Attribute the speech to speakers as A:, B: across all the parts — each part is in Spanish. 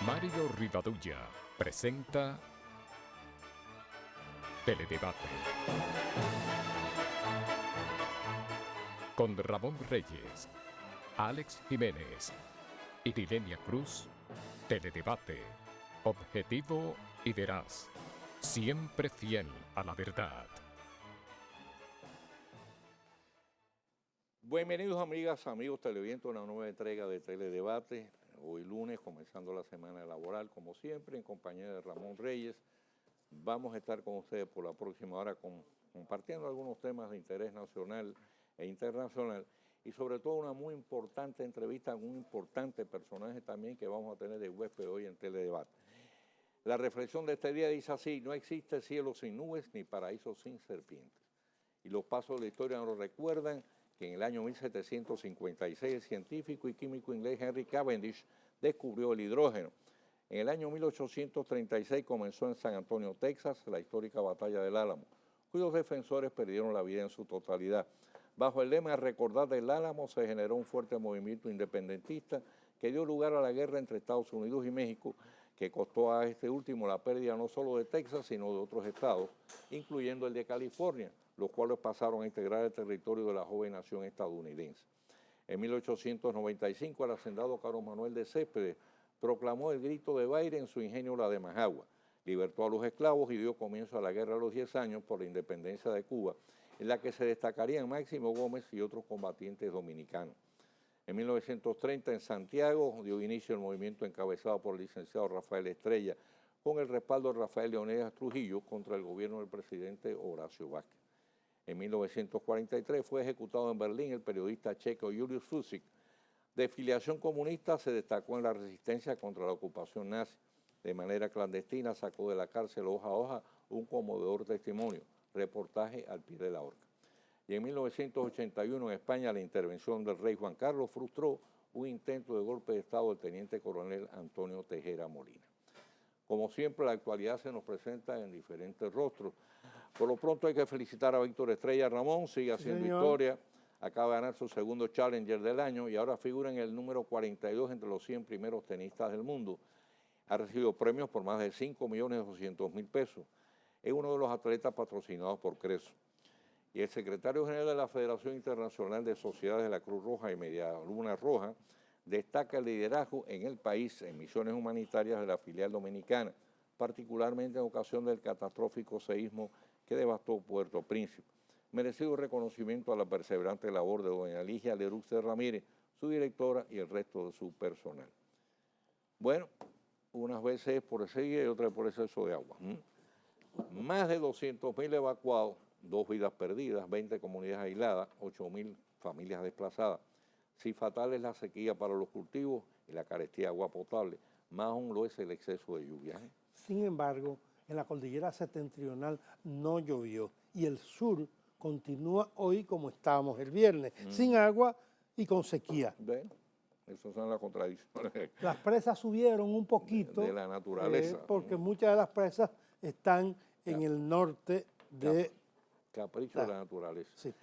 A: Mario Rivadulla presenta Teledebate con Ramón Reyes, Alex Jiménez y Dilenia Cruz. Teledebate, objetivo y veraz, siempre fiel a la verdad.
B: Bienvenidos amigas, amigos televidentes, a una nueva entrega de Teledebate. Hoy lunes, comenzando la semana laboral, como siempre, en compañía de Ramón Reyes. Vamos a estar con ustedes por la próxima hora compartiendo algunos temas de interés nacional e internacional y sobre todo una muy importante entrevista con un importante personaje también que vamos a tener de huésped hoy en Teledebate. La reflexión de este día dice así: no existe cielo sin nubes ni paraíso sin serpientes. Y los pasos de la historia nos recuerdan que en el año 1756 el científico y químico inglés Henry Cavendish descubrió el hidrógeno. En el año 1836 comenzó en San Antonio, Texas, la histórica Batalla del Álamo, cuyos defensores perdieron la vida en su totalidad. Bajo el lema "Recordar del Álamo" se generó un fuerte movimiento independentista que dio lugar a la guerra entre Estados Unidos y México, que costó a este último la pérdida no solo de Texas, sino de otros estados, incluyendo el de California, los cuales pasaron a integrar el territorio de la joven nación estadounidense. En 1895, el hacendado Carlos Manuel de Céspedes proclamó el grito de Baire en su ingenio La de Majagua, libertó a los esclavos y dio comienzo a la Guerra de los 10 años por la independencia de Cuba, en la que se destacarían Máximo Gómez y otros combatientes dominicanos. En 1930, en Santiago, dio inicio el movimiento encabezado por el licenciado Rafael Estrella, con el respaldo de Rafael Leónidas Trujillo contra el gobierno del presidente Horacio Vázquez. En 1943 fue ejecutado en Berlín el periodista checo Julius Fučík. De filiación comunista, se destacó en la resistencia contra la ocupación nazi. De manera clandestina sacó de la cárcel hoja a hoja un conmovedor testimonio, reportaje al pie de la horca. Y en 1981 en España la intervención del rey Juan Carlos frustró un intento de golpe de Estado del teniente coronel Antonio Tejera Molina. Como siempre, la actualidad se nos presenta en diferentes rostros. Por lo pronto hay que felicitar a Víctor Estrella. Ramón sigue haciendo historia, acaba de ganar su segundo Challenger del año y ahora figura en el número 42 entre los 100 primeros tenistas del mundo. Ha recibido premios por más de 5.200.000 pesos. Es uno de los atletas patrocinados por Creso. Y el secretario general de la Federación Internacional de Sociedades de la Cruz Roja y Media Luna Roja destaca el liderazgo en el país en misiones humanitarias de la filial dominicana, particularmente en ocasión del catastrófico seísmo que devastó Puerto Príncipe. Merecido reconocimiento a la perseverante labor de doña Ligia Leruxe Ramírez, su directora y el resto de su personal. Bueno, unas veces por sequía y otras por exceso de agua. Más de 200.000 evacuados, 2 vidas perdidas, 20 comunidades aisladas, 8.000 familias desplazadas. Si fatal es la sequía para los cultivos y la carestía de agua potable, más aún lo es el exceso de lluvia.
C: Sin embargo, en la cordillera septentrional no llovió y el sur continúa hoy como estábamos el viernes, sin agua y con sequía.
B: Bueno, esas son las contradicciones.
C: Las presas subieron un poquito.
B: De la naturaleza.
C: Porque muchas de las presas están en el norte de...
B: Capricho de la naturaleza.
C: Sí.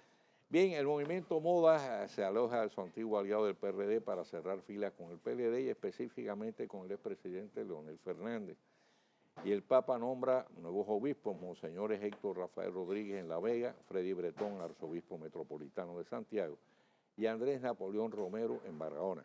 B: Bien, el movimiento Moda se aloja de su antiguo aliado del PRD para cerrar filas con el PLD y específicamente con el expresidente Leonel Fernández. Y el Papa nombra nuevos obispos, monseñores Héctor Rafael Rodríguez en La Vega, Freddy Bretón, arzobispo metropolitano de Santiago, y Andrés Napoleón Romero en Barahona.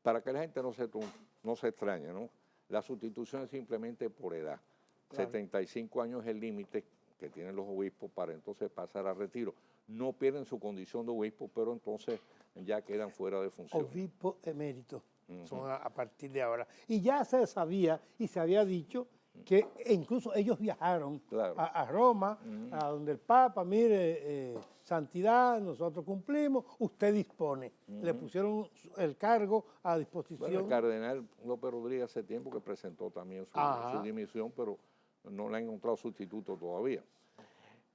B: Para que la gente no se extrañe, ¿no? La sustitución es simplemente por edad. Claro. 75 años es el límite que tienen los obispos para entonces pasar a retiro. No pierden su condición de obispo, pero entonces ya quedan fuera de función.
C: Obispo emérito son a partir de ahora. Y ya se sabía y se había dicho que incluso ellos viajaron a Roma, a donde el Papa, mire, santidad, nosotros cumplimos, usted dispone. Le pusieron el cargo a disposición.
B: Bueno, el cardenal López Rodríguez hace tiempo que presentó también su dimisión, pero no le han encontrado sustituto todavía.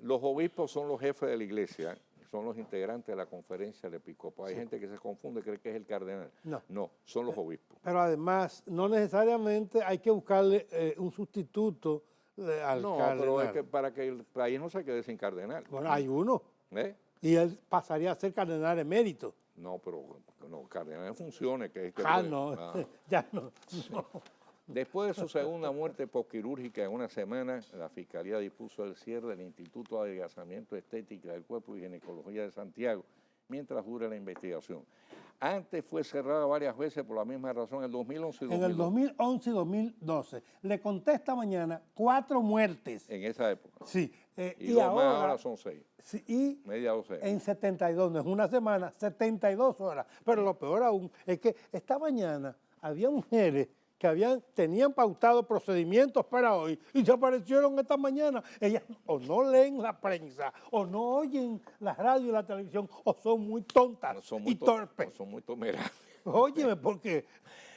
B: Los obispos son los jefes de la iglesia, son los integrantes de la conferencia del episcopado. Hay gente que se confunde, cree que es el cardenal. No, son los obispos.
C: Pero además, no necesariamente hay que buscarle un sustituto al cardenal.
B: No, pero es que para que el país no se quede sin cardenal.
C: Bueno, hay uno. Y él pasaría a ser cardenal emérito.
B: No, pero no, Cardenal funcione.
C: No, ya no.
B: Después de su segunda muerte posquirúrgica en una semana, la Fiscalía dispuso el cierre del Instituto de Adelgazamiento Estética del Cuerpo y Ginecología de Santiago, mientras dure la investigación. Antes fue cerrada varias veces por la misma razón, en el 2011 y 2012.
C: En el 2011 y 2012. Le conté esta mañana 4 muertes.
B: En esa época.
C: Sí.
B: Y ahora son 6.
C: Sí, y
B: media docena.
C: En 72, no es una semana, 72 horas. Pero lo peor aún es que esta mañana había mujeres que tenían pautado procedimientos para hoy y se aparecieron esta mañana. Ellas o no leen la prensa, o no oyen la radio y la televisión, o son muy tontas y torpes.
B: Son muy tomeras.
C: Óyeme, porque...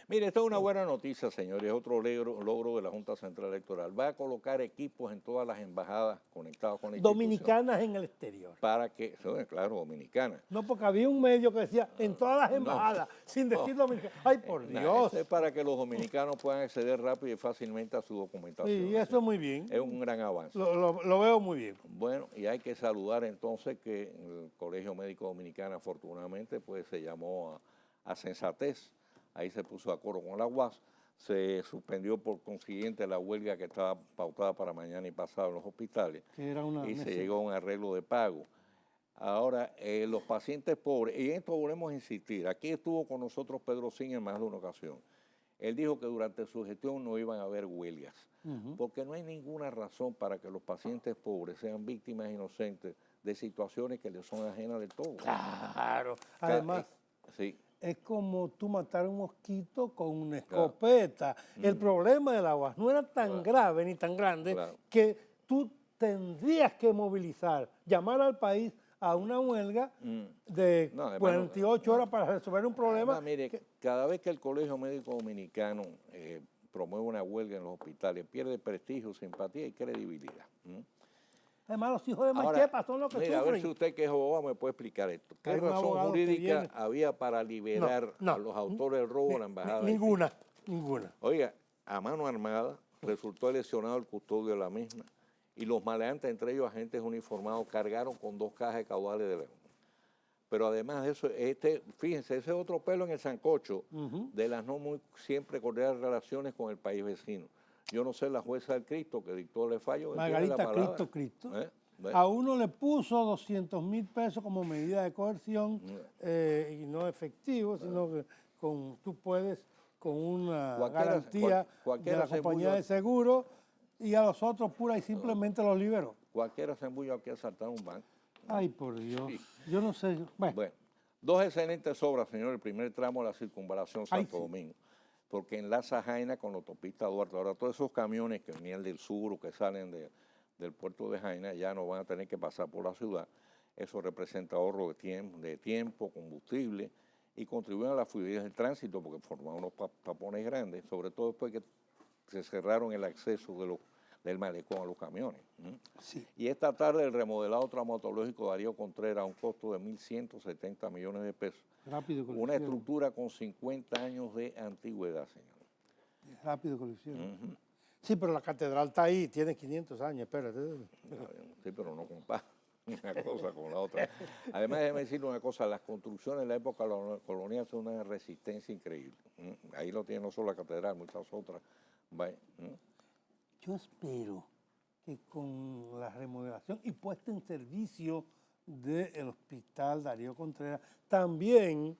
B: Mire, esta es una buena noticia, señores, otro logro de la Junta Central Electoral. Va a colocar equipos en todas las embajadas conectados con la
C: dominicanas en el exterior.
B: Para que, claro, dominicanas.
C: No, porque había un medio que decía en todas las embajadas, sin decir dominicanas. Ay, por Dios.
B: Eso es para que los dominicanos puedan acceder rápido y fácilmente a su documentación.
C: Sí, eso es muy bien.
B: Es un gran avance.
C: Lo veo muy bien.
B: Bueno, y hay que saludar entonces que el Colegio Médico Dominicano, afortunadamente, pues se llamó a sensatez. Ahí se puso de acuerdo con la UAS, se suspendió por consiguiente la huelga que estaba pautada para mañana y pasado en los hospitales y se llegó a un arreglo de pago. Ahora, los pacientes pobres, y en esto volvemos a insistir, aquí estuvo con nosotros Pedro Sin en más de una ocasión. Él dijo que durante su gestión no iban a haber huelgas, porque no hay ninguna razón para que los pacientes pobres sean víctimas inocentes de situaciones que les son ajenas de todo.
C: Claro, además...
B: Sí.
C: Es como tú matar a un mosquito con una escopeta. Claro. El problema del agua no era tan grave ni tan grande que tú tendrías que movilizar, llamar al país a una huelga de 48 horas para resolver un problema.
B: Mire, cada vez que el Colegio Médico Dominicano promueve una huelga en los hospitales, pierde prestigio, simpatía y credibilidad.
C: Además, los hijos de Machepa son los que sufren.
B: A ver si usted que es abogado me puede explicar esto. ¿Qué razón jurídica había para liberar a los autores del robo de la embajada?
C: Ninguna.
B: Oiga, a mano armada resultó lesionado el custodio de la misma y los maleantes, entre ellos agentes uniformados, cargaron con 2 cajas de caudales de león. Pero además de eso, fíjense, ese es otro pelo en el sancocho de las no muy siempre cordiales relaciones con el país vecino. Yo no sé, la jueza del Cristo que dictó el fallo.
C: Margarita Cristo. A uno le puso 200,000 pesos como medida de coerción y no efectivo, sino que tú puedes con una garantía de la compañía de seguro y a los otros pura y simplemente los liberó.
B: Cualquiera se embulla aquí a asaltar un banco.
C: Ay, por Dios. Sí. Yo no sé.
B: Bueno, 2 excelentes obras, señor. El primer tramo de la circunvalación Santo Domingo. Porque enlaza Jaina con la autopista Duarte. Ahora todos esos camiones que venían del sur o que salen del puerto de Jaina ya no van a tener que pasar por la ciudad. Eso representa ahorro de tiempo, combustible y contribuye a la fluidez del tránsito porque forman unos tapones grandes, sobre todo después que se cerraron el acceso del malecón a los camiones.
C: Sí.
B: Y esta tarde el remodelado traumatológico Darío Contreras a un costo de 1.170 millones de pesos.
C: Rápido que
B: una estructura con 50 años de antigüedad, señor.
C: Rápido que lo hicieron. Sí, pero la catedral está ahí, tiene 500 años, espérate.
B: Sí, pero no compara una cosa con la otra. Además, déjeme decirle una cosa, las construcciones de la época colonial son una resistencia increíble. Ahí lo tiene no solo la catedral, muchas otras.
C: Yo espero que con la remodelación y puesta en servicio del Hospital Darío Contreras, también,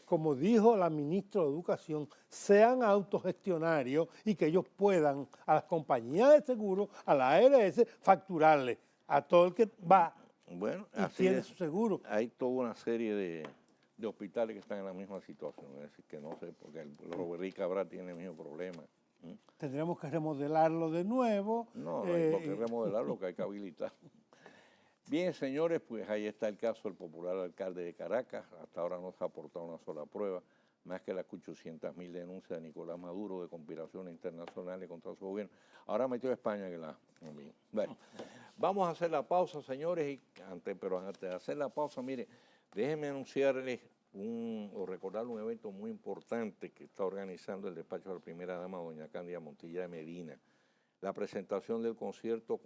C: como dijo la ministra de Educación, sean autogestionarios y que ellos puedan a las compañías de seguro, a la ARS, facturarle a todo el que va y tiene su seguro.
B: Hay toda una serie de hospitales que están en la misma situación, es decir, que no sé, porque el Robert Cabral tiene el mismo problema.
C: Tendremos que remodelarlo de nuevo.
B: No hay por qué remodelarlo, que hay que habilitar. Bien, señores, pues ahí está el caso del popular alcalde de Caracas. Hasta ahora no se ha aportado una sola prueba, más que las 800.000 denuncias de Nicolás Maduro de conspiraciones internacionales contra su gobierno. Ahora metió a España que la... Bueno, vamos a hacer la pausa, señores, pero antes de hacer la pausa, mire, déjenme anunciarles o recordar un evento muy importante que está organizando el despacho de la primera dama, doña Cándida Montilla de Medina. La presentación del concierto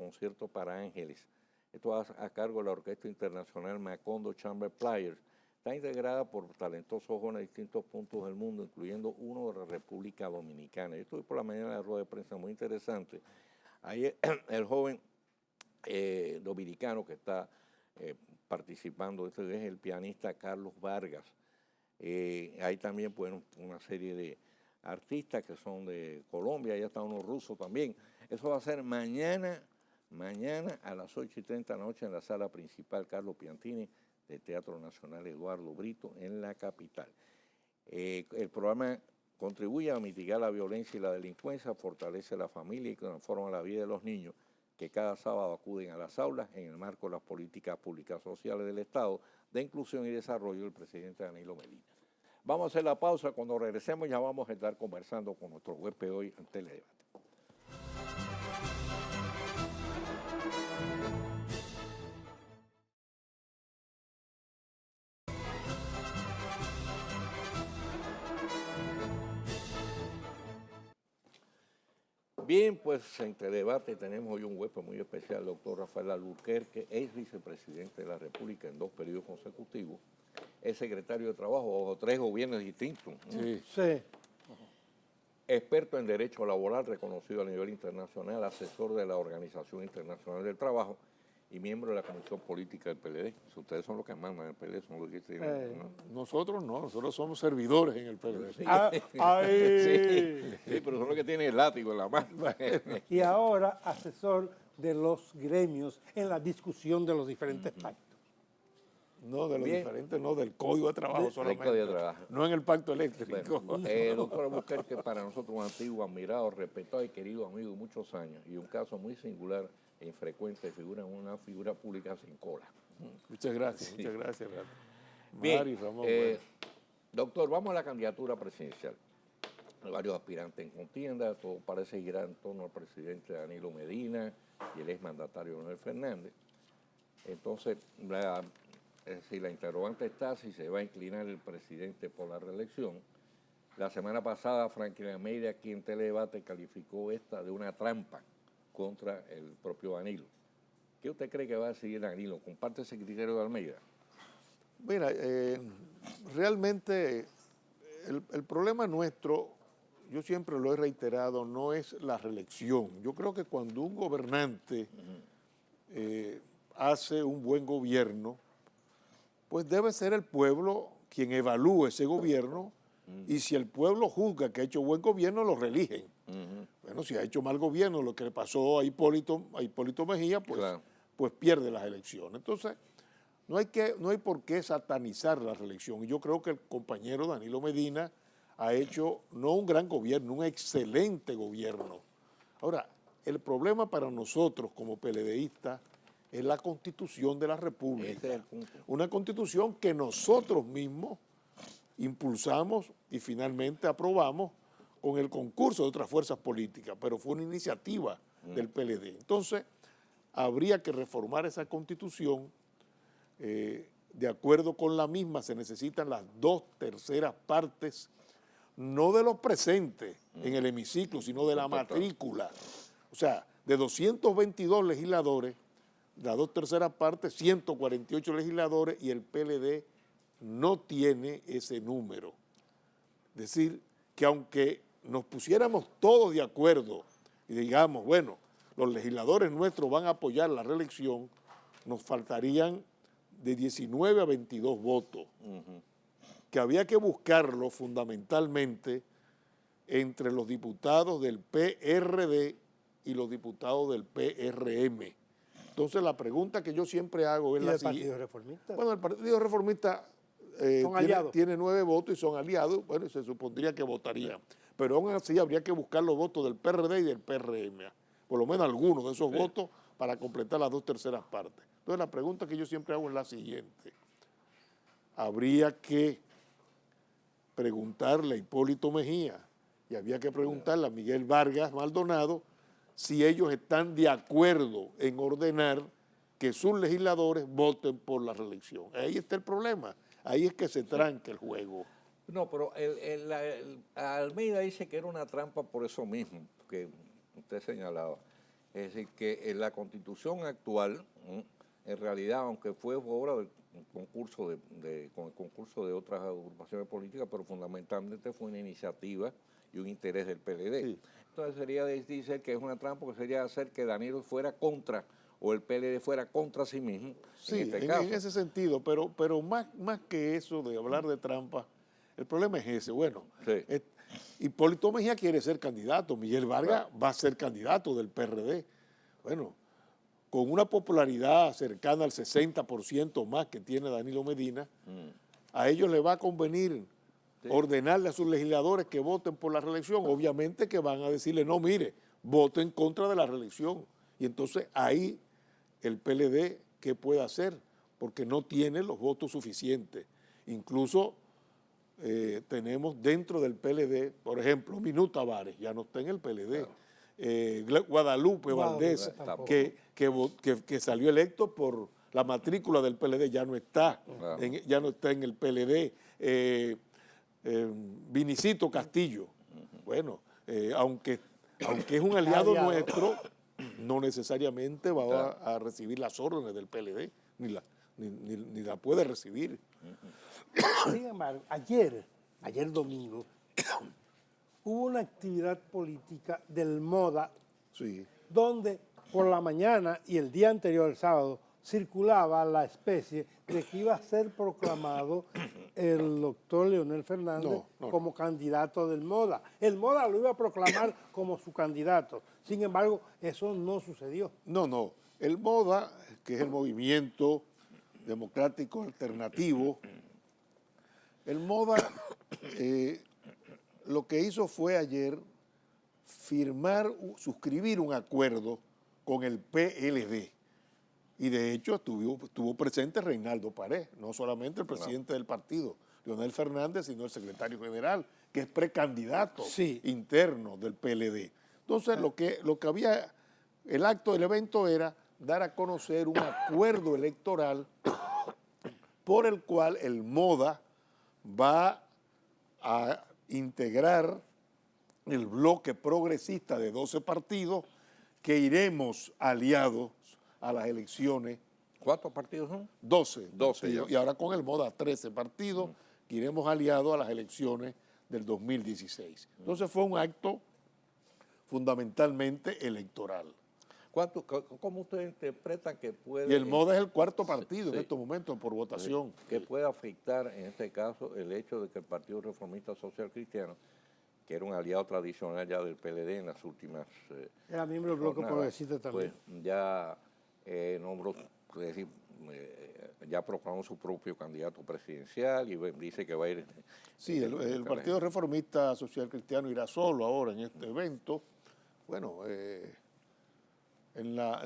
B: para ángeles. Esto va a cargo de la Orquesta Internacional Macondo Chamber Players. está integrada por talentosos jóvenes de distintos puntos del mundo, incluyendo uno de la República Dominicana. Yo estuve por la mañana en la rueda de prensa muy interesante. Ahí el joven dominicano que está participando, este es el pianista Carlos Vargas. Hay también pues, una serie de artistas que son de Colombia, ya está uno ruso también. Eso va a ser mañana a las 8:30 de la noche en la sala principal Carlos Piantini del Teatro Nacional Eduardo Brito en la capital. El programa contribuye a mitigar la violencia y la delincuencia, fortalece la familia y transforma la vida de los niños que cada sábado acuden a las aulas en el marco de las políticas públicas sociales del Estado de inclusión y desarrollo del presidente Danilo Medina. Vamos a hacer la pausa. Cuando regresemos ya vamos a estar conversando con nuestro huésped hoy en Teledebate. Bien, pues en Teledebate tenemos hoy un huésped muy especial, el doctor Rafael Alburquerque, ex vicepresidente de la República en 2 periodos consecutivos, es secretario de Trabajo bajo 3 gobiernos distintos.
C: Sí. Sí.
B: Experto en Derecho Laboral, reconocido a nivel internacional, asesor de la Organización Internacional del Trabajo y miembro de la Comisión Política del PLD. Si ustedes son los que mandan el PLD, son los que tienen... ¿no?
D: Nosotros no, nosotros somos servidores en el PLD.
B: Sí.
C: Sí,
B: pero son los que tienen el látigo en la mano.
C: Y ahora asesor de los gremios en la discusión de los diferentes pactos.
D: No, de los diferentes, no, del Código de Trabajo solamente.
B: Código de Trabajo.
D: No en el Pacto Eléctrico.
B: Bueno, doctor Alburquerque, para nosotros un antiguo, admirado, respetado y querido amigo de muchos años y un caso muy singular e infrecuente, figura en una figura pública sin cola.
D: Muchas gracias,
B: Sí.
D: muchas gracias.
B: Bien,
D: Mari, Ramón, bueno.
B: doctor, vamos a la candidatura presidencial. Hay varios aspirantes en contienda, todo parece girar en torno al presidente Danilo Medina y el exmandatario Leonel Fernández. Entonces, la interrogante está si se va a inclinar el presidente por la reelección. La semana pasada, Franklin Almeida, aquí en Teledebate, calificó esta de una trampa contra el propio Danilo. ¿Qué usted cree que va a decidir Danilo? ¿Comparte ese criterio de Almeida?
D: Mira, realmente el problema nuestro, yo siempre lo he reiterado, no es la reelección. Yo creo que cuando un gobernante hace un buen gobierno, pues debe ser el pueblo quien evalúe ese gobierno y si el pueblo juzga que ha hecho buen gobierno, lo reeligen. Bueno, si ha hecho mal gobierno, lo que le pasó a Hipólito Mejía, pues, claro, pues pierde las elecciones. Entonces, no hay por qué satanizar la reelección. Y yo creo que el compañero Danilo Medina ha hecho no un gran gobierno, un excelente gobierno. Ahora, el problema para nosotros como PLDistas es la Constitución de la República. Una Constitución que nosotros mismos impulsamos y finalmente aprobamos con el concurso de otras fuerzas políticas, pero fue una iniciativa del PLD. Entonces, habría que reformar esa Constitución. De acuerdo con la misma, se necesitan las 2/3 partes, no de los presentes en el hemiciclo, sino de la matrícula. O sea, de 222 legisladores, las 2/3 partes, 148 legisladores, y el PLD no tiene ese número. Es decir, que aunque nos pusiéramos todos de acuerdo y digamos, bueno, los legisladores nuestros van a apoyar la reelección, nos faltarían de 19 a 22 votos, que había que buscarlo fundamentalmente entre los diputados del PRD y los diputados del PRM. Entonces, la pregunta que yo siempre hago es la siguiente.
C: ¿Y el Partido Reformista?
D: Bueno, el Partido Reformista tiene 9 votos y son aliados, bueno, se supondría que votarían. Pero aún así habría que buscar los votos del PRD y del PRM, por lo menos algunos de esos votos para completar las 2/3 partes. Entonces, la pregunta que yo siempre hago es la siguiente. Habría que preguntarle a Hipólito Mejía y había que preguntarle a Miguel Vargas Maldonado si ellos están de acuerdo en ordenar que sus legisladores voten por la reelección. Ahí está el problema. Ahí es que se tranca el juego.
B: No, pero Almeida dice que era una trampa por eso mismo, que usted señalaba. Es decir, que en la Constitución actual, en realidad, aunque fue obra del concurso con el concurso de otras agrupaciones políticas, pero fundamentalmente fue una iniciativa y un interés del PLD.
D: Sí.
B: Entonces sería decir que es una trampa, porque sería hacer que Danilo fuera contra, o el PLD fuera contra sí mismo.
D: Sí,
B: en este caso.
D: en ese sentido, pero más que eso de hablar de trampa, el problema es ese. Bueno,
B: Sí.
D: Hipólito Mejía quiere ser candidato, Miguel Vargas va a ser candidato del PRD. Bueno, con una popularidad cercana al 60% más que tiene Danilo Medina, a ellos les va a convenir ordenarle a sus legisladores que voten por la reelección. Obviamente que van a decirle, no, mire, voten en contra de la reelección. Y entonces ahí el PLD, ¿qué puede hacer? Porque no tiene los votos suficientes. Incluso tenemos dentro del PLD, por ejemplo, Minú Tavares, ya no está en el PLD. Guadalupe Valdés, que salió electo por la matrícula del PLD, ya no está, ya no está en el PLD. Vinicito Castillo, bueno, aunque es un aliado nuestro, no necesariamente va a recibir las órdenes del PLD, ni la puede recibir.
C: Sin embargo, ayer domingo, hubo una actividad política del MODA,
D: Sí.
C: donde por la mañana y el día anterior, el sábado, circulaba la especie de que iba a ser proclamado el doctor Leonel Fernández como candidato del MODA. El MODA lo iba a proclamar como su candidato. Sin embargo, eso no sucedió.
D: No. El MODA, que es el Movimiento Democrático Alternativo, el MODA lo que hizo fue ayer suscribir un acuerdo con el PLD. Y de hecho estuvo presente Reinaldo Pared, no solamente el presidente del partido, Leonel Fernández, sino el secretario general, que es precandidato interno del PLD. Entonces lo que había, el evento era dar a conocer un acuerdo electoral por el cual el MODA va a integrar el bloque progresista de 12 partidos que iremos aliados a las elecciones.
B: ¿Cuántos partidos son?
D: 12.
B: 12
D: y ahora con el MODA 13 partidos que iremos aliados a las elecciones del 2016. Entonces fue un acto fundamentalmente electoral.
B: ¿Cómo ustedes interpretan que puede...
D: Y el MODA es el cuarto partido en estos momentos por votación.
B: Que puede afectar en este caso el hecho de que el Partido Reformista Social Cristiano, que era un aliado tradicional ya del PLD en las últimas
C: era miembro del bloque progresista también.
B: Pues ya nombró, es decir, ya proclamó su propio candidato presidencial y dice que va a ir...
D: Sí, el Partido Reformista Social Cristiano irá solo ahora en este evento. Bueno,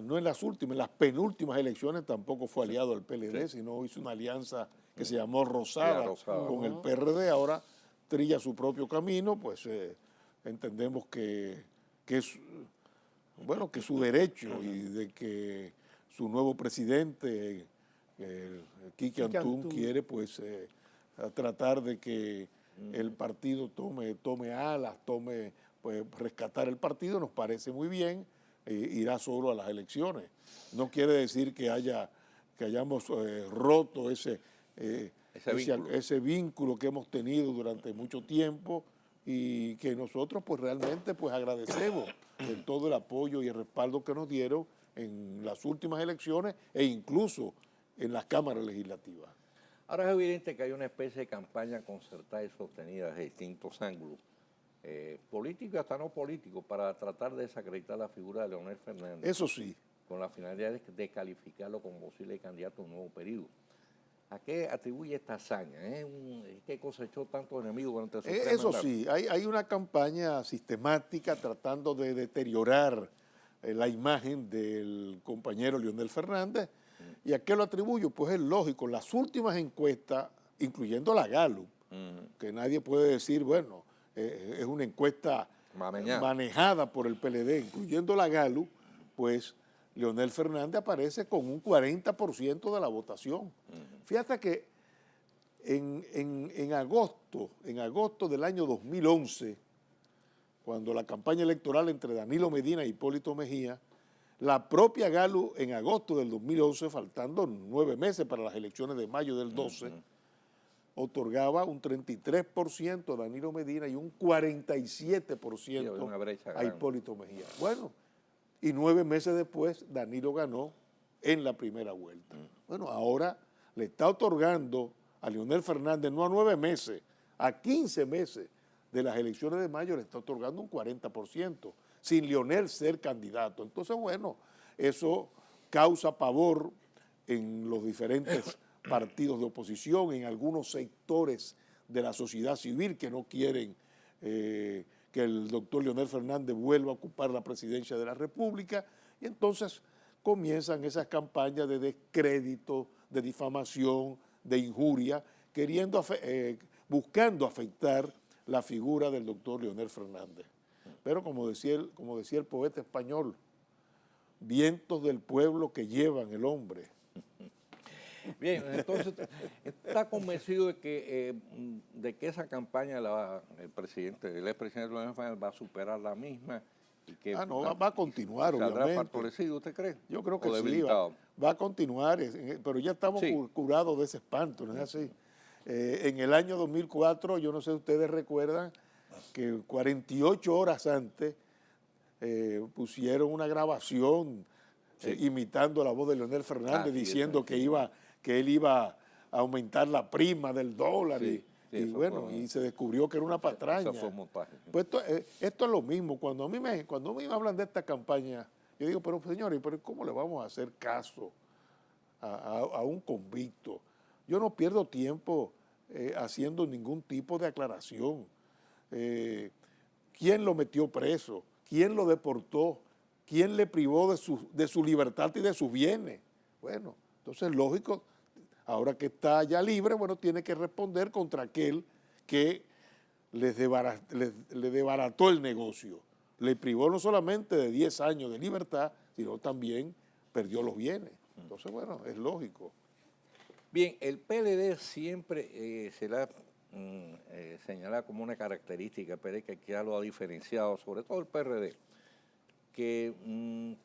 D: no en las últimas, en las penúltimas elecciones tampoco fue aliado al PLD, sino hizo una alianza que se llamó Rosada con el PRD. Ahora trilla su propio camino, pues entendemos que es su derecho y de que su nuevo presidente, Quique Antún, quiere pues tratar de que el partido tome alas, pues rescatar el partido, nos parece muy bien. Irá solo a las elecciones. No quiere decir que hayamos roto ese vínculo que hemos tenido durante mucho tiempo y que nosotros pues realmente pues agradecemos todo el apoyo y el respaldo que nos dieron en las últimas elecciones e incluso en las cámaras legislativas.
B: Ahora es evidente que hay una especie de campaña concertada y sostenida de distintos ángulos, político y hasta no político, para tratar de desacreditar la figura de Leonel Fernández.
D: Eso sí.
B: Con la finalidad de calificarlo como posible candidato a un nuevo periodo. ¿A qué atribuye esta hazaña? ¿Qué cosechó tantos enemigos durante su mandato?
D: Eso sí, hay una campaña sistemática tratando de deteriorar la imagen del compañero Leonel Fernández. ¿Y a qué lo atribuyo? Pues es lógico, las últimas encuestas, incluyendo la Gallup, que nadie puede decir, bueno, es una encuesta manejada por el PLD, incluyendo la Gallup, pues Leonel Fernández aparece con un 40% de la votación. Fíjate que en agosto del año 2011, cuando la campaña electoral entre Danilo Medina y Hipólito Mejía, La propia Gallup en agosto del 2011, faltando 9 meses para las elecciones de mayo del 12, otorgaba un 33% a Danilo Medina y un 47% a Hipólito Mejía. Bueno, y 9 meses después Danilo ganó en la primera vuelta. Bueno, ahora le está otorgando a Leonel Fernández, no a 9 meses, a 15 meses de las elecciones de mayo, le está otorgando un 40%, sin Leonel ser candidato. Entonces, bueno, eso causa pavor en los diferentes partidos de oposición, en algunos sectores de la sociedad civil que no quieren que el doctor Leonel Fernández vuelva a ocupar la presidencia de la República, y entonces comienzan esas campañas de descrédito, de difamación, de injuria, buscando afectar la figura del doctor Leonel Fernández. Pero como decía el poeta español, vientos del pueblo que llevan el hombre.
B: Bien, entonces, ¿está convencido de que esa campaña el expresidente Leonel Fernández va a superar la misma? Y que
D: no, va a continuar,
B: ¿saldrá
D: obviamente.
B: fortalecido, usted cree?
D: Yo creo que sí, va a continuar, pero ya estamos curados de ese espanto, ¿no es así? En el año 2004, yo no sé si ustedes recuerdan, que 48 horas antes pusieron una grabación imitando la voz de Leonel Fernández, diciendo que él iba a aumentar la prima del dólar y se descubrió que era una patraña. Pues esto es lo mismo. Cuando a mí me hablan de esta campaña, yo digo, pero señores, ¿cómo le vamos a hacer caso a un convicto? Yo no pierdo tiempo haciendo ningún tipo de aclaración. ¿Quién lo metió preso? ¿Quién lo deportó? ¿Quién le privó de su libertad y de sus bienes? Bueno, entonces lógico, ahora que está ya libre, bueno, tiene que responder contra aquel que le desbarató el negocio. Le privó no solamente de 10 años de libertad, sino también perdió los bienes. Entonces, bueno, es lógico.
B: Bien, el PLD siempre se le ha señalado como una característica, pero que ya lo ha diferenciado, sobre todo el PRD, que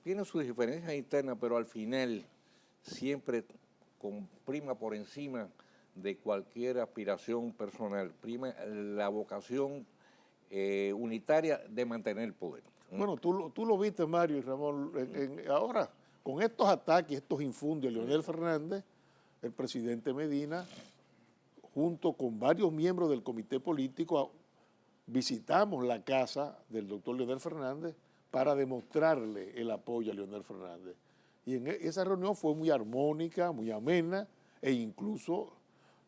B: tiene sus diferencias internas, pero al final siempre prima por encima de cualquier aspiración personal, prima la vocación unitaria de mantener el poder.
D: Bueno, tú lo viste, Mario y Ramón, ahora con estos ataques, estos infundios, Leonel Fernández, el presidente Medina, junto con varios miembros del comité político, visitamos la casa del doctor Leonel Fernández para demostrarle el apoyo a Leonel Fernández. Y en esa reunión fue muy armónica, muy amena, e incluso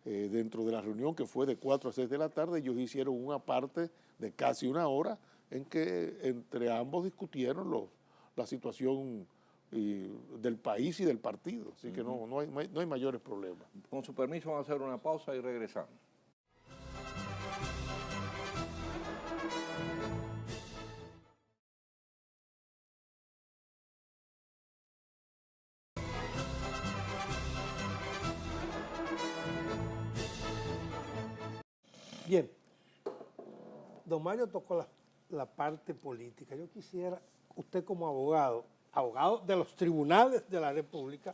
D: dentro de la reunión, que fue de 4 a 6 de la tarde, ellos hicieron una parte de casi una hora en que entre ambos discutieron la situación del país y del partido. Así que no hay mayores problemas.
B: Con su permiso vamos a hacer una pausa y regresamos.
C: Bien, don Mario tocó la parte política. Yo quisiera, usted como abogado de los tribunales de la República,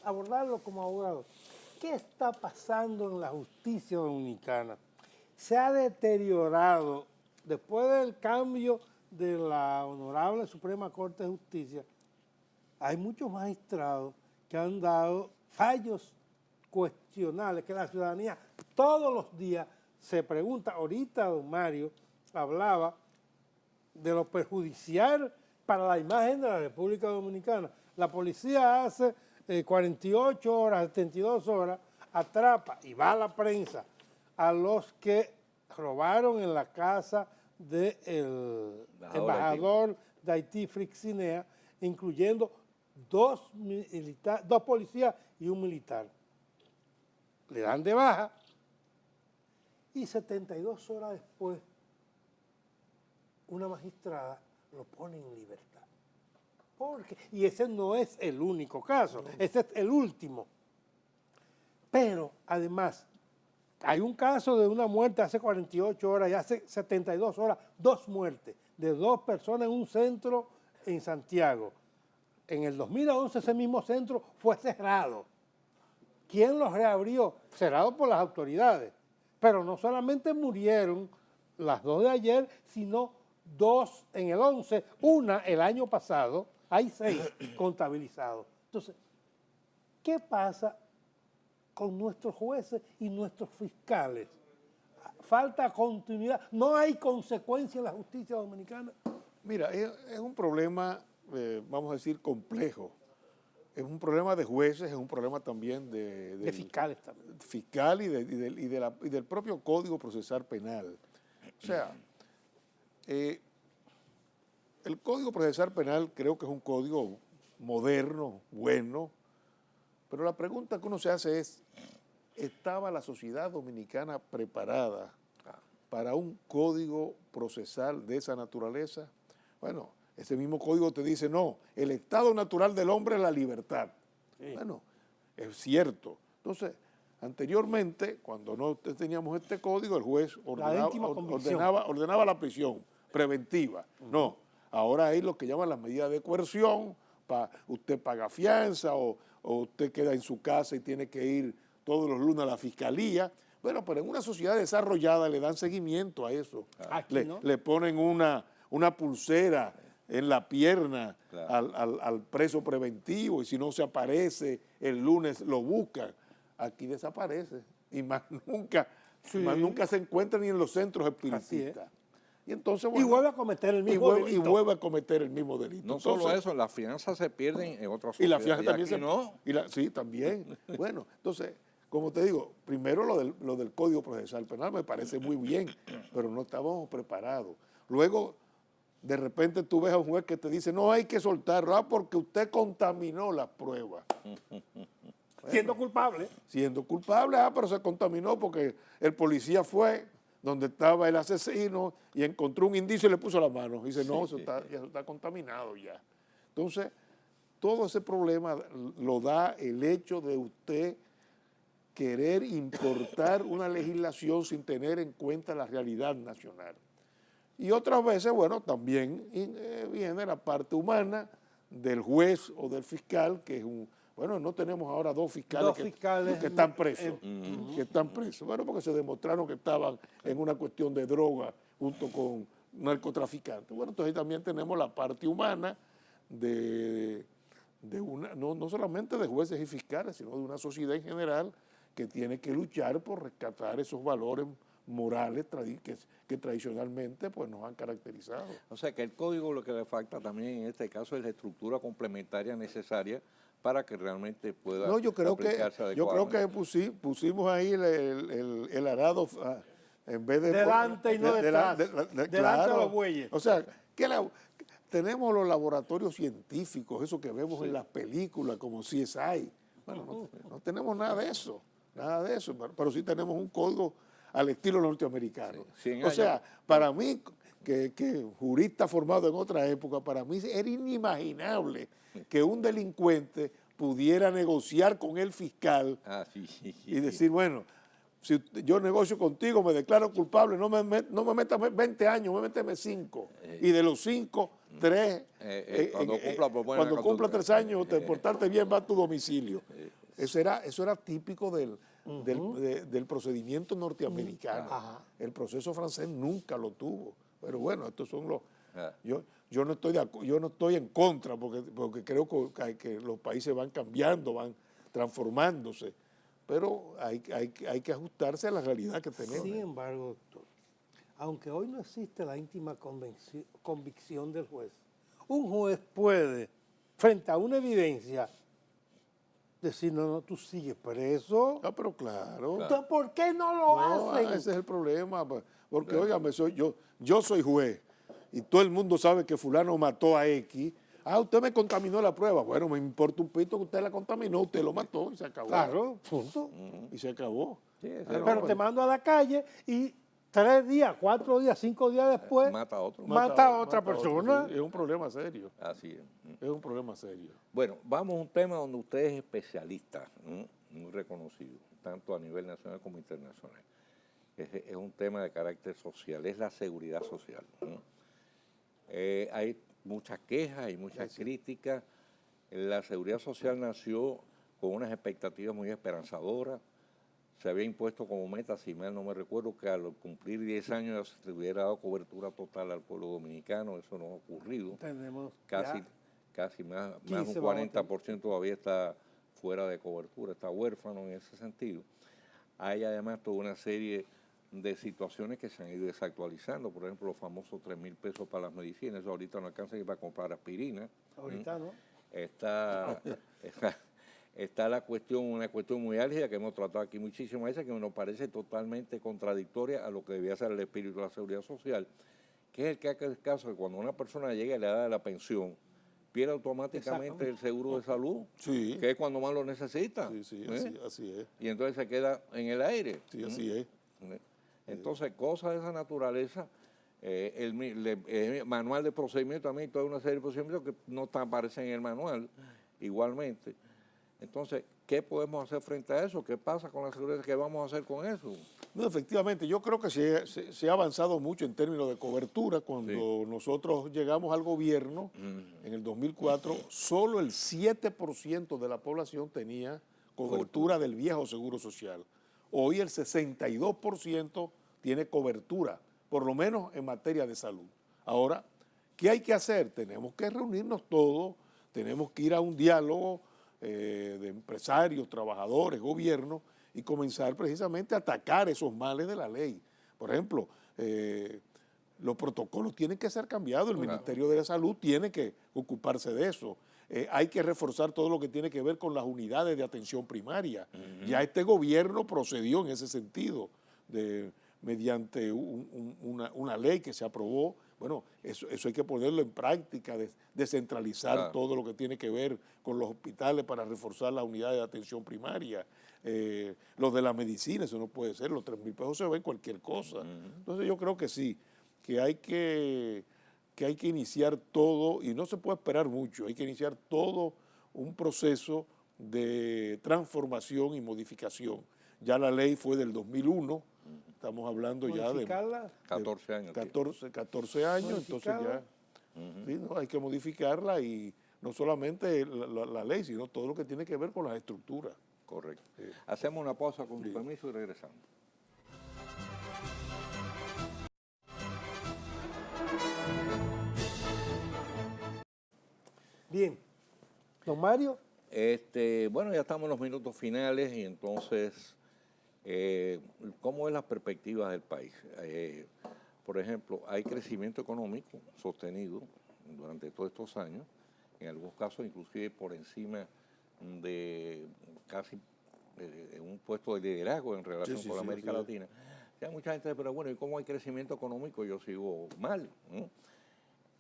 C: abordarlo como abogado. ¿Qué está pasando en la justicia dominicana? Se ha deteriorado después del cambio de la Honorable Suprema Corte de Justicia. Hay muchos magistrados que han dado fallos cuestionables que la ciudadanía todos los días se pregunta. Ahorita don Mario hablaba de lo perjudicial para la imagen de la República Dominicana. La policía hace 48 horas, 72 horas, atrapa y va a la prensa a los que robaron en la casa del embajador de Haití, Frixinea, incluyendo dos policías y un militar. Le dan de baja y 72 horas después una magistrada lo pone en libertad. Y ese no es el único caso, ese es el último. Pero además hay un caso de una muerte hace 48 horas y hace 72 horas, 2 muertes de 2 personas en un centro en Santiago. en el 2011 ese mismo centro fue cerrado. ¿Quién lo reabrió? Cerrado por las autoridades. Pero no solamente murieron las 2 de ayer, sino 2 en el 11, una el año pasado, hay 6 contabilizados. Entonces, ¿qué pasa con nuestros jueces y nuestros fiscales? Falta continuidad, no hay consecuencia en la justicia dominicana.
D: Mira, es un problema, vamos a decir, complejo. Es un problema de jueces, es un problema también
C: de fiscales también.
D: Fiscal y del propio Código Procesal Penal. O sea, el Código Procesal Penal creo que es un código moderno, bueno, pero la pregunta que uno se hace es, ¿estaba la sociedad dominicana preparada para un código procesal de esa naturaleza? Bueno, ese mismo código te dice, no, el estado natural del hombre es la libertad. Sí. Bueno, es cierto. Entonces, anteriormente, cuando no teníamos este código, el juez ordenaba la prisión preventiva. No, ahora hay lo que llaman las medidas de coerción, usted paga fianza o usted queda en su casa y tiene que ir todos los lunes a la fiscalía. Bueno, pero en una sociedad desarrollada le dan seguimiento a eso.
C: Aquí, ¿no?
D: Le ponen una pulsera en la pierna, claro, al preso preventivo, y si no se aparece el lunes lo buscan. Aquí desaparece y más nunca se encuentra ni en los centros espiritistas. Y entonces, bueno,
C: y vuelve a cometer el mismo delito.
D: Y vuelve a cometer el mismo delito.
B: No
D: entonces,
B: solo eso, las fianzas se pierden en otras
D: sociedades. Y las fianzas también
B: no.
D: Sí, también. Bueno, entonces, como te digo, primero lo del Código Procesal Penal me parece muy bien, pero no estábamos preparados. Luego, de repente tú ves a un juez que te dice, no hay que soltarlo, porque usted contaminó las pruebas. Bueno,
C: siendo culpable.
D: Siendo culpable, pero se contaminó porque el policía fue donde estaba el asesino y encontró un indicio y le puso la mano. Y dice, no, eso está contaminado ya. Entonces, todo ese problema lo da el hecho de usted querer importar una legislación sin tener en cuenta la realidad nacional. Y otras veces, bueno, también viene la parte humana del juez o del fiscal, que es bueno, no tenemos ahora dos fiscales que están presos. Que están presos. Bueno, porque se demostraron que estaban en una cuestión de droga junto con narcotraficantes. Bueno, entonces también tenemos la parte humana no solamente de jueces y fiscales, sino de una sociedad en general que tiene que luchar por rescatar esos valores morales que tradicionalmente pues, nos han caracterizado.
B: O sea que el código lo que le falta también en este caso es la estructura complementaria necesaria para que realmente pueda aplicarse adecuadamente.
D: Yo creo que pusimos ahí el arado en vez de...
C: Delante y no detrás. Delante
D: claro,
C: de los bueyes.
D: O sea, tenemos los laboratorios científicos, eso que vemos en las películas como CSI. Bueno, no tenemos nada de eso, pero sí tenemos un código al estilo norteamericano. O sea, para mí, que jurista formado en otra época, para mí era inimaginable que un delincuente pudiera negociar con el fiscal y decir, bueno, si yo negocio contigo, me declaro culpable, no me metas 20 años, méteme 5. Y de los 5, 3, cuando cumpla 3 años, portarte bien, va a tu domicilio. Eso era típico del procedimiento norteamericano. El proceso francés nunca lo tuvo. Pero bueno, estos son los... Yo no estoy en contra porque creo que los países van cambiando, van transformándose, pero hay que ajustarse a la realidad que tenemos.
C: Sin embargo, doctor, aunque hoy no existe la íntima convicción del juez, un juez puede, frente a una evidencia, decir, no, tú sigues preso.
D: Pero claro.
C: Entonces, ¿por qué no lo hacen?
D: Ese es el problema, porque, óigame, yo soy juez y todo el mundo sabe que fulano mató a X. Usted me contaminó la prueba. Bueno, me importa un pito que usted la contaminó, usted lo mató y se acabó.
C: Claro, punto.
D: Y se acabó.
C: Sí, pero te mando a la calle y 3 días, 4 días, 5 días después mata a otra persona.
D: Es un problema serio.
B: Así es.
D: Es un problema serio.
B: Bueno, vamos a un tema donde usted es especialista, muy reconocido, tanto a nivel nacional como internacional. Es un tema de carácter social, es la seguridad social. Hay muchas quejas, hay muchas críticas, La seguridad social nació con unas expectativas muy esperanzadoras. Se había impuesto como meta, si mal no me recuerdo, que al cumplir 10 años se hubiera dado cobertura total al pueblo dominicano. Eso no ha ocurrido.
C: Tenemos
B: Casi más de un 40% todavía está fuera de cobertura, está huérfano en ese sentido. Hay además toda una serie de situaciones que se han ido desactualizando. Por ejemplo, los famosos 3.000 pesos para las medicinas. Eso ahorita no alcanza ni para comprar aspirina.
C: Ahorita no.
B: Está la cuestión, una cuestión muy álgida que hemos tratado aquí muchísimo veces, que nos parece totalmente contradictoria a lo que debía ser el espíritu de la seguridad social, que es el que hace el caso de cuando una persona llega a la edad de la pensión, pierde automáticamente el seguro de salud, que es cuando más lo necesita.
D: Sí, así es.
B: Y entonces se queda en el aire.
D: Sí, así es.
B: Entonces, cosas de esa naturaleza, el manual de procedimiento, también toda una serie de procedimientos que no aparecen en el manual, igualmente. Entonces, ¿qué podemos hacer frente a eso? ¿Qué pasa con la seguridad? ¿Qué vamos a hacer con eso?
D: No, efectivamente, yo creo que se ha avanzado mucho en términos de cobertura. Cuando nosotros llegamos al gobierno, en el 2004, solo el 7% de la población tenía cobertura del viejo Seguro Social. Hoy el 62% tiene cobertura, por lo menos en materia de salud. Ahora, ¿qué hay que hacer? Tenemos que reunirnos todos, tenemos que ir a un diálogo de empresarios, trabajadores, gobierno, y comenzar precisamente a atacar esos males de la ley. Por ejemplo, los protocolos tienen que ser cambiados, el Ministerio de la Salud tiene que ocuparse de eso. Hay que reforzar todo lo que tiene que ver con las unidades de atención primaria. Ya este gobierno procedió en ese sentido, mediante una ley que se aprobó. Bueno, eso hay que ponerlo en práctica, descentralizar todo lo que tiene que ver con los hospitales para reforzar las unidades de atención primaria. Los de la medicina, eso no puede ser, los 3.000 pesos se ven cualquier cosa. Entonces yo creo que sí, que hay que iniciar todo, y no se puede esperar mucho, hay que iniciar todo un proceso de transformación y modificación. Ya la ley fue del 2001, estamos hablando ya de
B: 14 años.
D: 14 años, entonces ya sí, ¿no? Hay que modificarla, y no solamente la ley, sino todo lo que tiene que ver con las estructuras.
B: Correcto. Sí. Hacemos una pausa con tu permiso y regresamos.
C: Bien. Don Mario.
B: Bueno, ya estamos en los minutos finales, y entonces, ¿cómo es las perspectivas del país? Por ejemplo, hay crecimiento económico sostenido durante todos estos años, en algunos casos inclusive por encima de casi un puesto de liderazgo en relación con América Latina. Ya mucha gente dice, pero bueno, ¿y cómo hay crecimiento económico? Yo sigo mal, ¿no?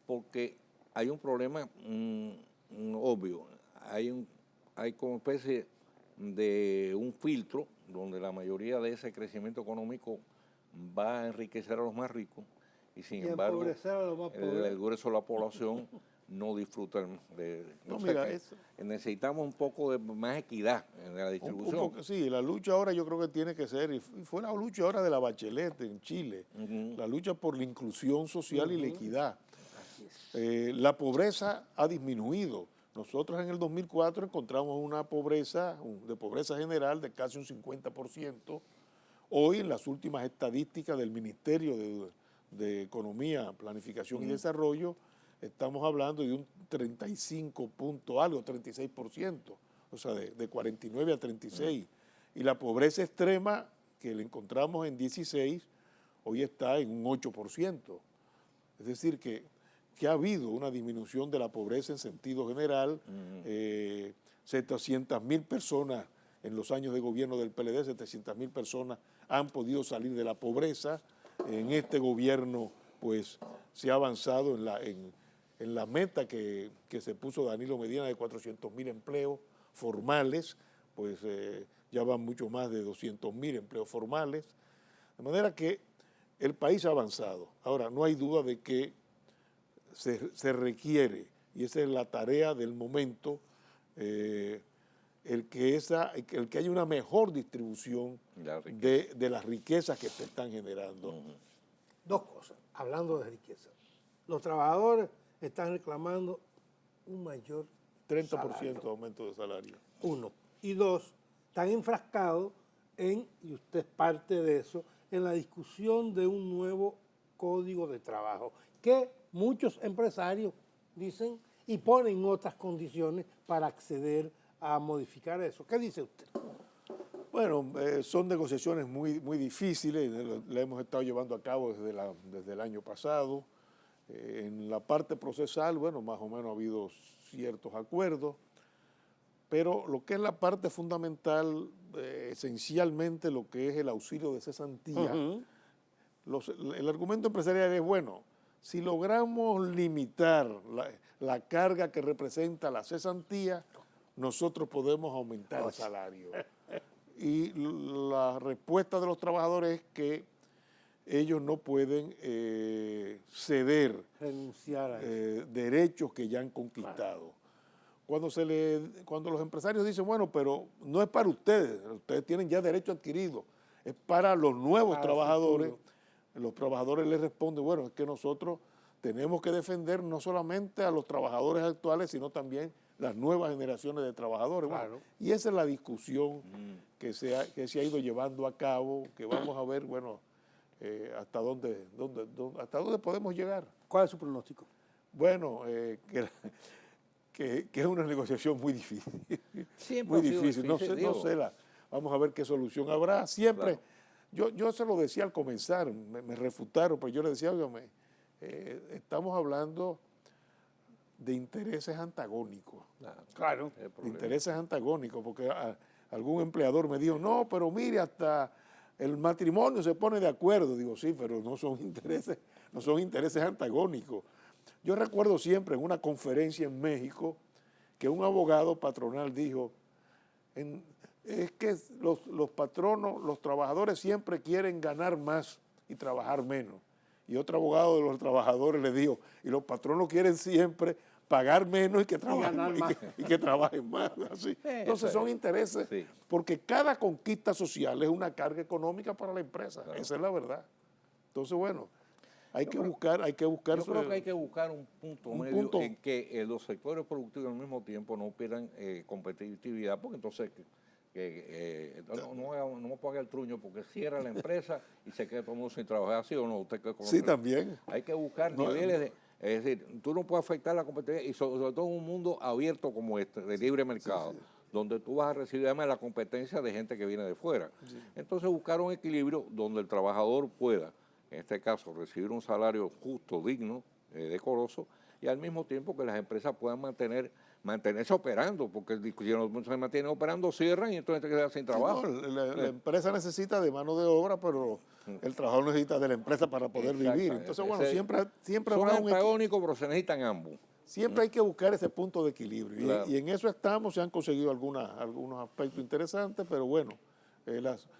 B: Porque hay un problema obvio. Hay como especie de un filtro donde la mayoría de ese crecimiento económico va a enriquecer a los más ricos, y sin embargo el grueso de la población no disfrutan de... necesitamos un poco de más equidad en la distribución.
D: Sí, la lucha ahora yo creo que tiene que ser, y fue la lucha ahora de la Bachelet en Chile, la lucha por la inclusión social y la equidad. La pobreza ha disminuido. Nosotros en el 2004 encontramos una pobreza, de pobreza general de casi un 50%. Hoy, en las últimas estadísticas del Ministerio de Economía, Planificación y Desarrollo, estamos hablando de un 35 punto algo, 36%, o sea, de 49 a 36. Y la pobreza extrema, que la encontramos en 16, hoy está en un 8%. Es decir, que ha habido una disminución de la pobreza en sentido general. 700.000 personas en los años de gobierno del PLD, 700.000 personas han podido salir de la pobreza. En este gobierno, pues, se ha avanzado en la meta que se puso Danilo Medina de 400.000 empleos formales, pues ya van mucho más de 200.000 empleos formales. De manera que el país ha avanzado. Ahora, no hay duda de que se requiere, y esa es la tarea del momento, el que haya una mejor distribución de las riquezas que se están generando.
C: Dos cosas, hablando de riqueza. Los trabajadores están reclamando un mayor
D: 30% de aumento de salario.
C: Uno. Y dos, están enfrascados y usted es parte de eso, en la discusión de un nuevo código de trabajo, que muchos empresarios dicen y ponen otras condiciones para acceder a modificar eso. ¿Qué dice usted?
D: Bueno, son negociaciones muy difíciles, la hemos estado llevando a cabo desde el año pasado. En la parte procesal, bueno, más o menos ha habido ciertos acuerdos, pero lo que es la parte fundamental, esencialmente lo que es el auxilio de cesantía, el argumento empresarial es, bueno, si logramos limitar la carga que representa la cesantía, nosotros podemos aumentar el salario. Y la respuesta de los trabajadores es que ellos no pueden ceder
C: renunciar a
D: derechos que ya han conquistado. Cuando los empresarios dicen, bueno, pero no es para ustedes tienen ya derecho adquirido, es para los nuevos trabajadores. Los trabajadores les responden, bueno, es que nosotros tenemos que defender no solamente a los trabajadores actuales, sino también las nuevas generaciones de trabajadores.
C: Claro.
D: Bueno, y esa es la discusión que se ha ido llevando a cabo, que vamos a ver, bueno, hasta dónde podemos llegar.
C: ¿Cuál es su pronóstico?
D: Bueno, que es una negociación muy difícil.
B: Siempre
D: muy difícil. No sé vamos a ver qué solución habrá. Siempre, claro. Yo se lo decía al comenzar, me refutaron, pero yo le decía, óigame, estamos hablando de intereses antagónicos.
C: Claro.
D: De intereses antagónicos, porque algún empleador me dijo, no, pero mire, hasta el matrimonio se pone de acuerdo. Digo, sí, pero no son intereses antagónicos. Yo recuerdo siempre en una conferencia en México que un abogado patronal dijo, es que los patronos, los trabajadores siempre quieren ganar más y trabajar menos. Y otro abogado de los trabajadores le dijo, y los patronos quieren siempre pagar menos y que trabajen más. Así. Entonces son intereses, porque cada conquista social es una carga económica para la empresa. Claro. Esa es la verdad. Entonces, bueno, hay que buscar. Yo
B: creo que hay que buscar un punto medio en que los sectores productivos al mismo tiempo no pierdan competitividad, porque entonces no paga el truño porque cierra la empresa y se queda todo el mundo sin trabajar, ¿sí o no? ¿Usted qué conoce?
D: Sí, también.
B: Hay que buscar niveles de... Es decir, tú no puedes afectar la competitividad y sobre todo en un mundo abierto como este, de libre mercado, donde tú vas a recibir además la competencia de gente que viene de fuera. Sí. Entonces buscar un equilibrio donde el trabajador pueda, en este caso, recibir un salario justo, digno, decoroso, y al mismo tiempo que las empresas puedan mantenerse operando, porque si no se mantienen operando, cierran y entonces te quedas sin trabajo.
D: La empresa necesita de mano de obra, pero el trabajador necesita de la empresa para poder vivir. Entonces, bueno, siempre
B: son antagónicos, pero se necesitan ambos.
D: Siempre hay que buscar ese punto de equilibrio. Claro. Y en eso estamos, se han conseguido algunos aspectos interesantes, pero bueno,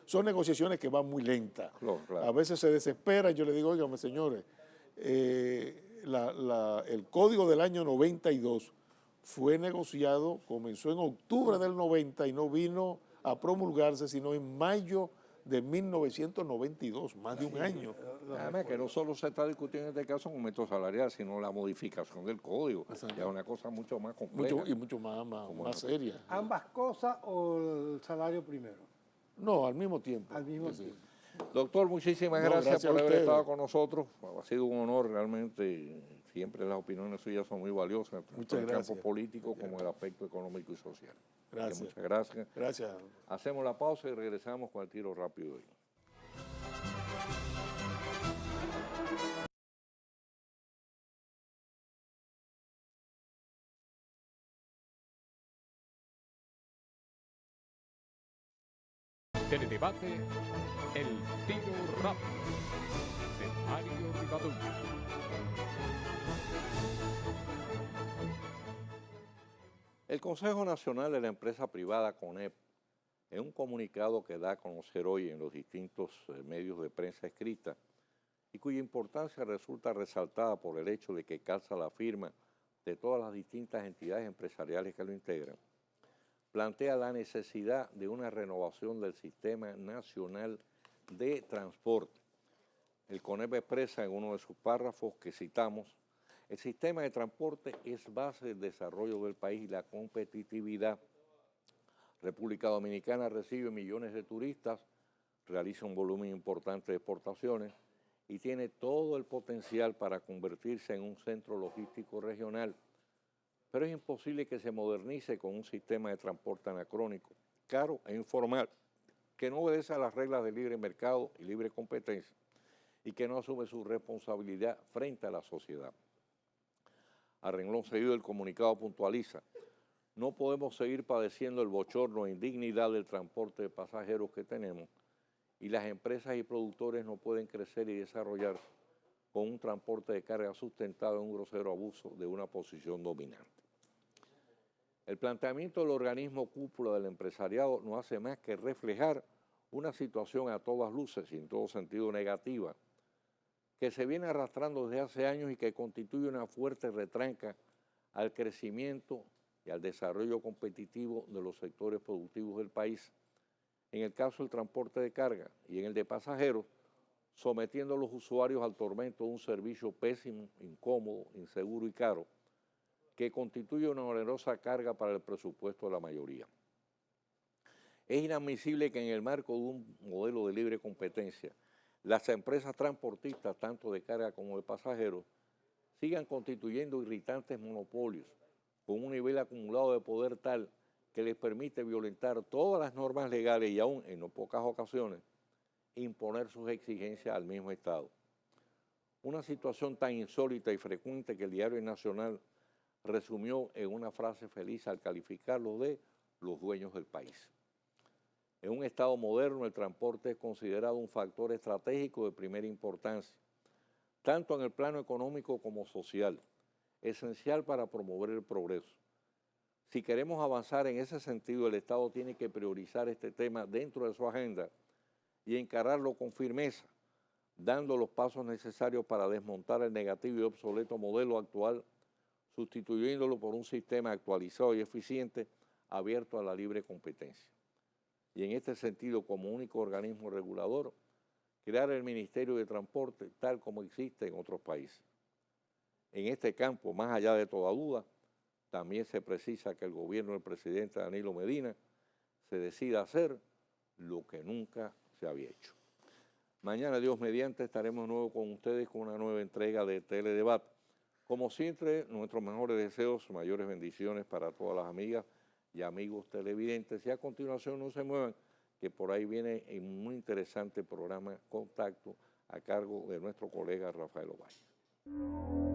D: son negociaciones que van muy lentas. Claro. A veces se desesperan. Yo le digo, oigan, señores, el código del año 92 fue negociado, comenzó en octubre del 90 y no vino a promulgarse sino en mayo de 1992, más de un año.
B: Además que no solo se está discutiendo en este caso un aumento salarial, sino la modificación del código, que es una cosa mucho más compleja.
D: Mucho más seria.
C: ¿Ambas cosas o el salario primero?
D: No, al mismo tiempo.
C: Al mismo tiempo.
B: Doctor, muchísimas gracias por haber estado con nosotros. Ha sido un honor realmente. Siempre las opiniones suyas son muy valiosas, tanto en el campo político como en el aspecto económico y social.
D: Gracias.
B: Muchas gracias.
D: Gracias.
B: Hacemos la pausa y regresamos con el tiro rápido.
A: Teledebate, el tiro rápido de Mario Rivadulla.
B: El Consejo Nacional de la Empresa Privada, CONEP, en un comunicado que da a conocer hoy en los distintos medios de prensa escrita y cuya importancia resulta resaltada por el hecho de que calza la firma de todas las distintas entidades empresariales que lo integran, plantea la necesidad de una renovación del Sistema Nacional de Transporte. El CONEP expresa en uno de sus párrafos que citamos, El sistema de transporte es base del desarrollo del país y la competitividad. República Dominicana recibe millones de turistas, realiza un volumen importante de exportaciones y tiene todo el potencial para convertirse en un centro logístico regional. Pero es imposible que se modernice con un sistema de transporte anacrónico, caro e informal, que no obedece a las reglas del libre mercado y libre competencia y que no asume su responsabilidad frente a la sociedad. A renglón seguido, el comunicado puntualiza: no podemos seguir padeciendo el bochorno e indignidad del transporte de pasajeros que tenemos, y las empresas y productores no pueden crecer y desarrollarse con un transporte de carga sustentado en un grosero abuso de una posición dominante. El planteamiento del organismo cúpula del empresariado no hace más que reflejar una situación a todas luces y en todo sentido negativa, que se viene arrastrando desde hace años y que constituye una fuerte retranca al crecimiento y al desarrollo competitivo de los sectores productivos del país, en el caso del transporte de carga y en el de pasajeros, sometiendo a los usuarios al tormento de un servicio pésimo, incómodo, inseguro y caro, que constituye una onerosa carga para el presupuesto de la mayoría. Es inadmisible que en el marco de un modelo de libre competencia, las empresas transportistas, tanto de carga como de pasajeros, sigan constituyendo irritantes monopolios con un nivel acumulado de poder tal que les permite violentar todas las normas legales y aún, en no pocas ocasiones, imponer sus exigencias al mismo Estado. Una situación tan insólita y frecuente que el Diario Nacional resumió en una frase feliz al calificarlo de los dueños del país. En un Estado moderno, el transporte es considerado un factor estratégico de primera importancia, tanto en el plano económico como social, esencial para promover el progreso. Si queremos avanzar en ese sentido, el Estado tiene que priorizar este tema dentro de su agenda y encararlo con firmeza, dando los pasos necesarios para desmontar el negativo y obsoleto modelo actual, sustituyéndolo por un sistema actualizado y eficiente, abierto a la libre competencia. Y en este sentido, como único organismo regulador, crear el Ministerio de Transporte tal como existe en otros países. En este campo, más allá de toda duda, también se precisa que el gobierno del presidente Danilo Medina se decida a hacer lo que nunca se había hecho. Mañana, Dios mediante, estaremos de nuevo con ustedes con una nueva entrega de Teledebate. Como siempre, nuestros mejores deseos, mayores bendiciones para todas las amigas y amigos televidentes. Y a continuación, no se muevan, que por ahí viene un muy interesante programa Contacto a cargo de nuestro colega Rafael Ovalle.